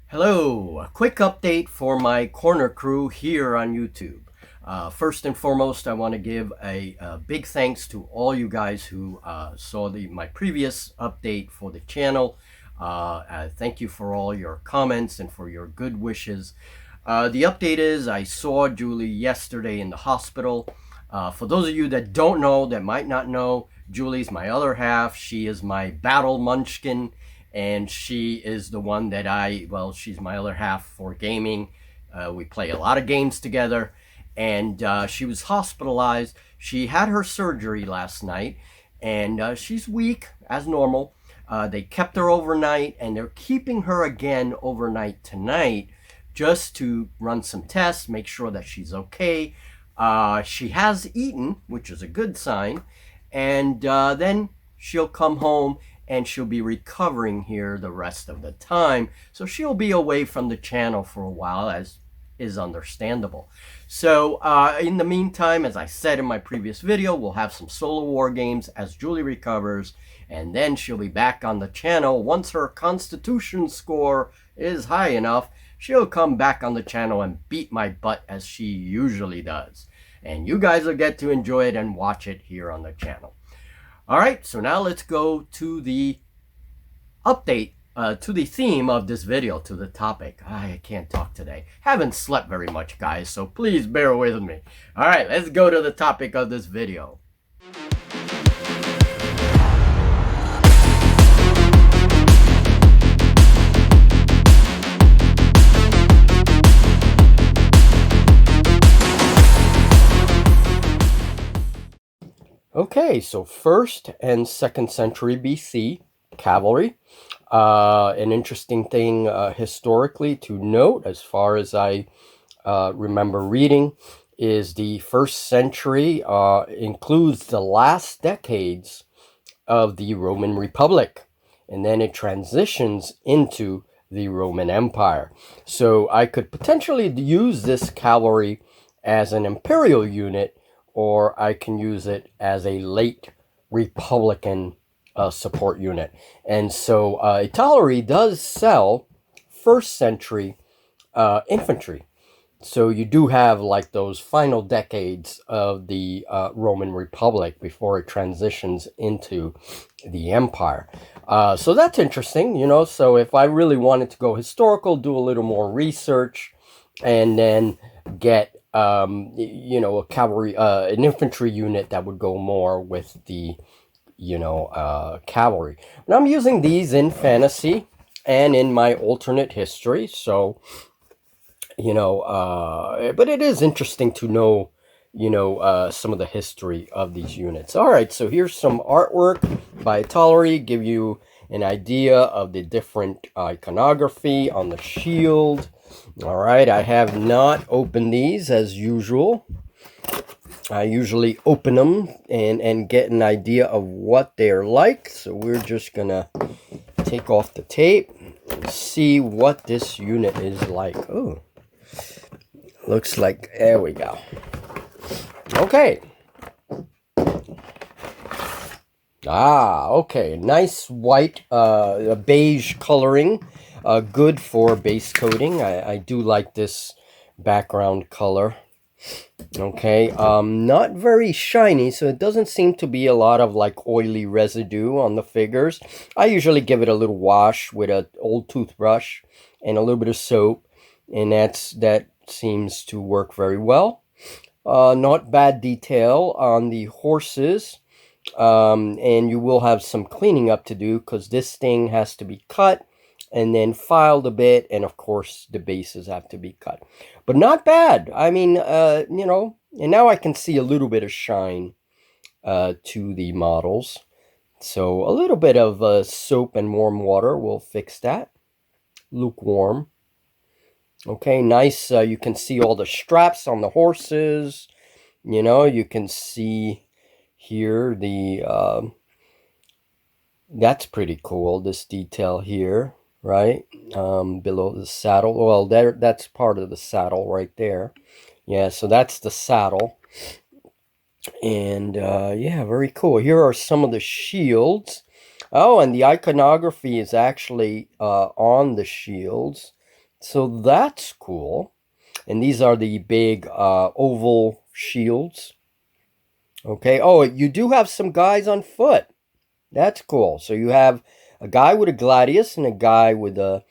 Hello, a quick update for my corner crew here on YouTube. First and foremost, I want to give a big thanks to all you guys who saw my previous update for the channel. Thank you for all your comments and for your good wishes. The update is I saw Julie yesterday in the hospital. For those of you that don't know, that might not know, Julie's my other half. She is my battle munchkin, and she is the one that she's my other half for gaming. We play a lot of games together, and she was hospitalized. She had her surgery last night, and she's weak as normal. They kept her overnight, and they're keeping her again overnight tonight just to run some tests, make sure that she's okay. She has eaten, which is a good sign, and then she'll come home and she'll be recovering here the rest of the time. So she'll be away from the channel for a while, as is understandable. So in the meantime, as I said in my previous video, we'll have some solo war games as Julie recovers, and then she'll be back on the channel. Once her constitution score is high enough, she'll come back on the channel and beat my butt as she usually does. And you guys will get to enjoy it and watch it here on the channel. All right, so now let's go to the update, to the theme of this video, to the topic. I can't talk today. Haven't slept very much, guys, so please bear with me. All right, let's go to the topic of this video. Okay, so 1st and 2nd century BC, cavalry. An interesting thing historically to note, as far as I remember reading, is the 1st century includes the last decades of the Roman Republic, and then it transitions into the Roman Empire. So I could potentially use this cavalry as an imperial unit, or I can use it as a late Republican support unit. And so italeri does sell 1st century infantry. So you do have like those final decades of the Roman Republic before it transitions into the empire. So that's interesting, you know. So if I really wanted to go historical, do a little more research, and then get you know, a cavalry, an infantry unit that would go more with the, you know, cavalry. And I'm using these in fantasy and in my alternate history. So, you know, but it is interesting to know, you know, some of the history of these units. All right, so here's some artwork by italeri, give you an idea of the different iconography on the shield. All right, I have not opened these as usual. I usually open them and get an idea of what they're like. So we're just gonna take off the tape and see what this unit is like. Oh, looks like, there we go. Okay. Okay, nice white, beige coloring. Good for base coating. I do like this background color. Okay, not very shiny, so it doesn't seem to be a lot of like oily residue on the figures. I usually give it a little wash with an old toothbrush and a little bit of soap, and that seems to work very well. Not bad detail on the horses, and you will have some cleaning up to do because this thing has to be cut and then filed a bit, and of course the bases have to be cut. But not bad. I mean, you know, and now I can see a little bit of shine to the models. So a little bit of soap and warm water will fix that. Lukewarm. Okay, nice. You can see all the straps on the horses. You know, you can see here the... that's pretty cool, this detail here. Right, below the saddle. Well, that's part of the saddle right there. Yeah, so that's the saddle. And yeah, very cool. Here are some of the shields. Oh, and the iconography is actually on the shields. So that's cool. And these are the big oval shields. Okay. Oh, you do have some guys on foot. That's cool. So you have a guy with a gladius and a guy with a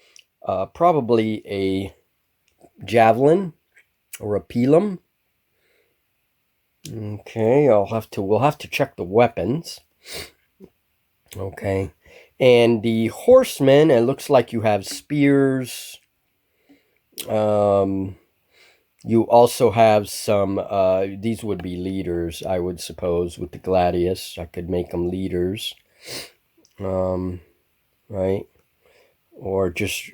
probably a javelin or a pilum. Okay, we'll have to check the weapons. Okay. And the horsemen, it looks like you have spears. You also have some, these would be leaders, I would suppose, with the gladius. I could make them leaders. Right? Or just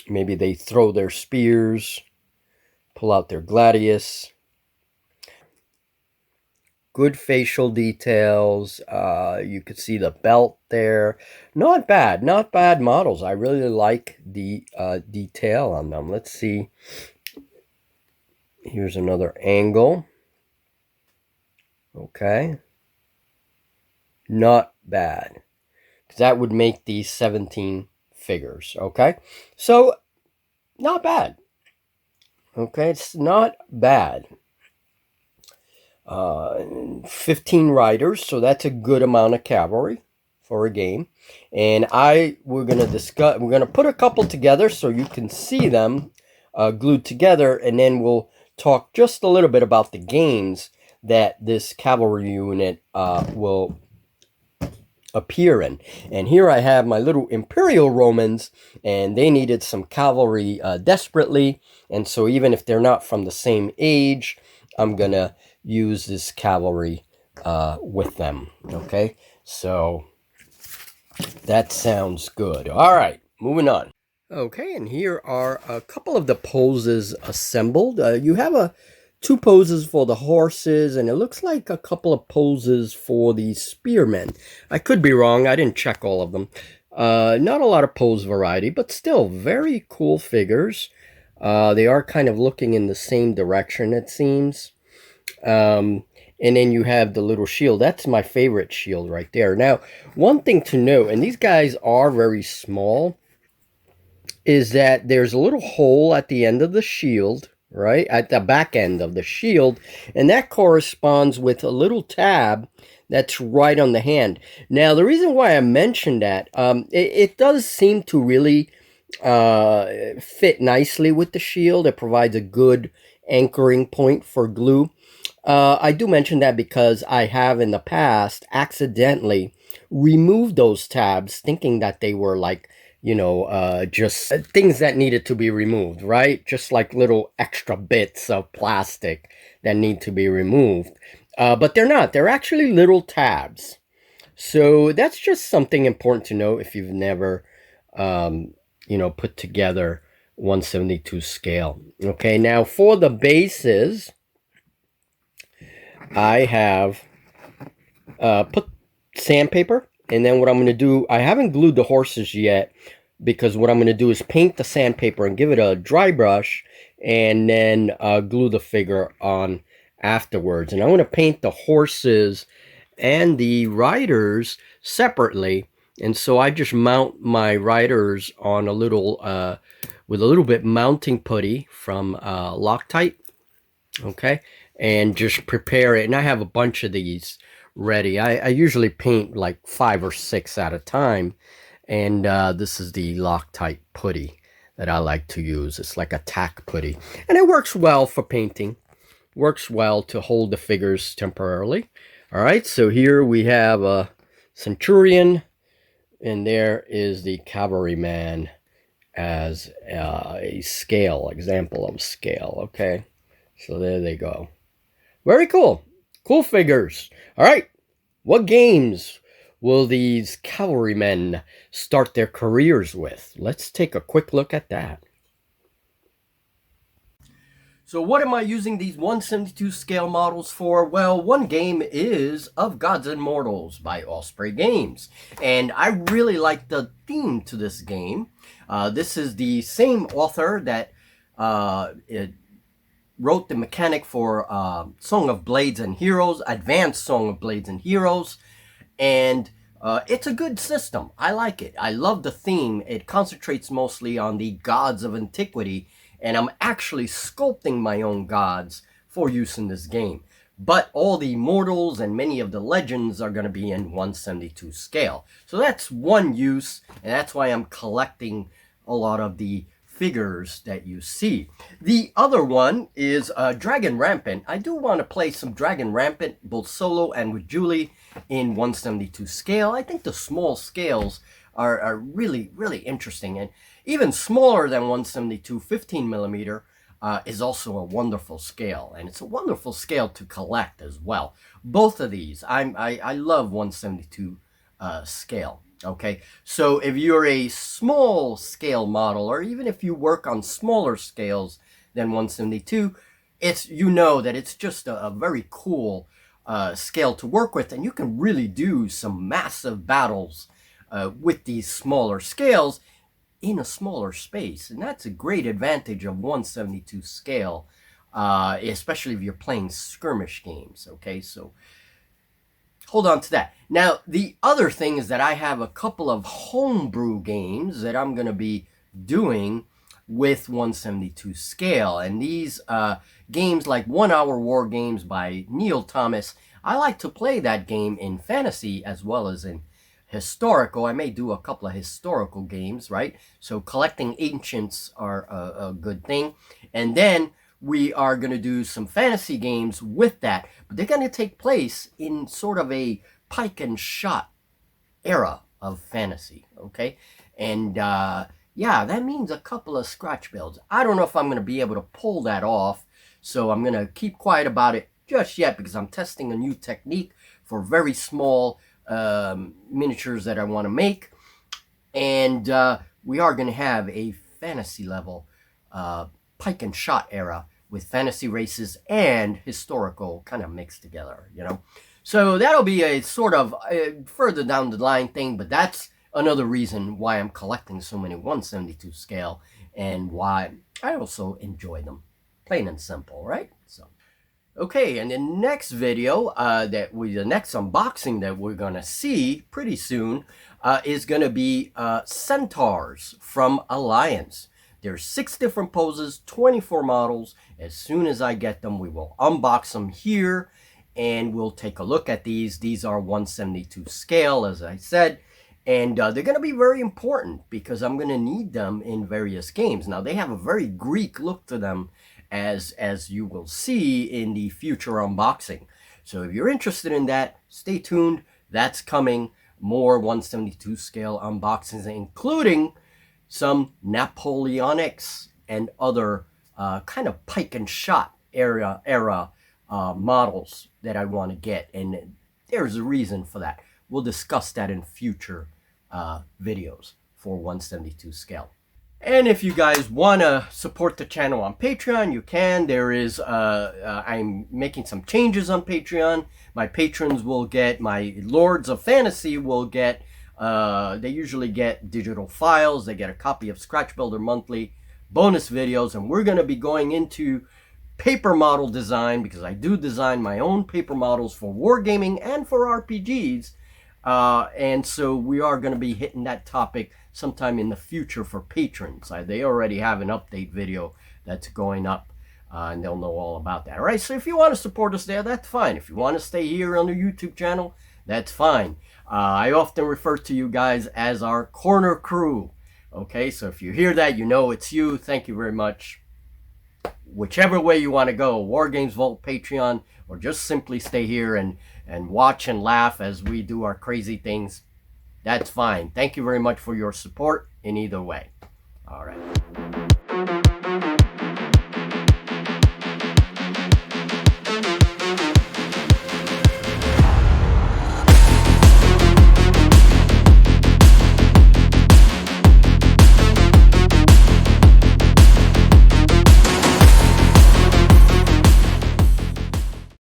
maybe they throw their spears, pull out their gladius. Good facial details. You could see the belt there. Not bad. Not bad models. I really like the detail on them. Let's see. Here's another angle. Okay. Not bad. That would make these 17 figures. Okay. So, not bad. Okay. It's not bad. 15 riders, so that's a good amount of cavalry for a game. And we're gonna put a couple together so you can see them glued together, and then we'll talk just a little bit about the games that this cavalry unit will appear in. And here I have my little Imperial Romans, and they needed some cavalry desperately, and so even if they're not from the same age, I'm gonna use this cavalry with them. Okay, so that sounds good. All right, moving on. Okay, and here are a couple of the poses assembled. You have two poses for the horses, and it looks like a couple of poses for the spearmen. I could be wrong. I didn't check all of them. Not a lot of pose variety, but still very cool figures. They are kind of looking in the same direction, it seems. And then you have the little shield. That's my favorite shield right there. Now, one thing to note, and these guys are very small, is that there's a little hole at the end of the shield, right? At the back end of the shield, and that corresponds with a little tab that's right on the hand. Now, the reason why I mentioned that, it does seem to really fit nicely with the shield. It provides a good anchoring point for glue. I do mention that because I have in the past accidentally removed those tabs thinking that they were like, just things that needed to be removed, right? Just like little extra bits of plastic that need to be removed. But they're not. They're actually little tabs. So that's just something important to know if you've never, put together 1/72 scale. Okay, now for the bases, I have put sandpaper, and then what I'm going to do, I haven't glued the horses yet, because what I'm going to do is paint the sandpaper and give it a dry brush, and then glue the figure on afterwards. And I'm going to paint the horses and the riders separately, and so I just mount my riders on a little with a little bit mounting putty from Loctite. Okay, and just prepare it. And I have a bunch of these ready. I usually paint like 5 or 6 at a time, and this is the Loctite putty that I like to use. It's like a tack putty, and it works well for painting. Works well to hold the figures temporarily. All right, so here we have a centurion, and there is the cavalryman as a scale, example of scale. Okay, so there they go. Very cool. Cool figures. All right, what games will these cavalrymen start their careers with? Let's take a quick look at that. So what am I using these 1/72 scale models for? Well, one game is Of Gods and Mortals by Osprey Games. And I really like the theme to this game. This is the same author that wrote the mechanic for Song of Blades and Heroes, Advanced Song of Blades and Heroes. And It's a good system. I like it. I love the theme. It concentrates mostly on the gods of antiquity, and I'm actually sculpting my own gods for use in this game. But all the mortals and many of the legends are going to be in 172 scale. So that's one use, and that's why I'm collecting a lot of the figures that you see. The other one is Dragon Rampant. I do want to play some Dragon Rampant, both solo and with Julie, in 172 scale. I think the small scales are really, really interesting. And even smaller than 172, 15 millimeter, is also a wonderful scale, and it's a wonderful scale to collect as well. Both of these, I love 172 scale. Okay, so if you're a small scale model, or even if you work on smaller scales than 172, you know that it's just a very cool scale to work with, and you can really do some massive battles with these smaller scales in a smaller space, and that's a great advantage of 172 scale, especially if you're playing skirmish games. Okay, so hold on to that. Now, the other thing is that I have a couple of homebrew games that I'm going to be doing with 172 scale, and these games like 1 Hour War Games by Neil Thomas, I like to play that game in fantasy as well as in historical. I may do a couple of historical games, right? So collecting ancients are a good thing. And then we are going to do some fantasy games with that, but they're going to take place in sort of a pike and shot era of fantasy, okay? And yeah, that means a couple of scratch builds. I don't know if I'm going to be able to pull that off, so I'm going to keep quiet about it just yet because I'm testing a new technique for very small miniatures that I want to make, and we are going to have a fantasy level pike and shot era with fantasy races and historical kind of mixed together, you know. So that'll be a sort of further down the line thing, but that's another reason why I'm collecting so many 172 scale and why I also enjoy them, plain and simple, right? So okay, and the next video, the next unboxing that we're gonna see pretty soon is gonna be Centaurs from Alliance. There's 6 different poses, 24 models. As soon as I get them, we will unbox them here, and we'll take a look at these. These are 172 scale, as I said, and they're gonna be very important because I'm gonna need them in various games. Now, they have a very Greek look to them, as you will see in the future unboxing. So if you're interested in that, stay tuned. That's coming. More 172 scale unboxings, including some Napoleonics and other kind of pike and shot era models that I want to get, and there's a reason for that. We'll discuss that in future videos for 172 scale. And if you guys want to support the channel on Patreon, you can. There is, I'm making some changes on Patreon. My patrons will get, my Lords of Fantasy will get, they usually get digital files. They get a copy of Scratch Builder Monthly, bonus videos, and we're going to be going into paper model design because I do design my own paper models for wargaming and for RPGs. And so we are going to be hitting that topic sometime in the future for patrons. They already have an update video that's going up, and they'll know all about that. All right, so if you want to support us there, that's fine. If you want to stay here on the YouTube channel, that's fine. I often refer to you guys as our corner crew. Okay, so if you hear that, you know it's you. Thank you very much. Whichever way you want to go, Wargames Vault, Patreon, or just simply stay here and watch and laugh as we do our crazy things, that's fine. Thank you very much for your support in either way. All right.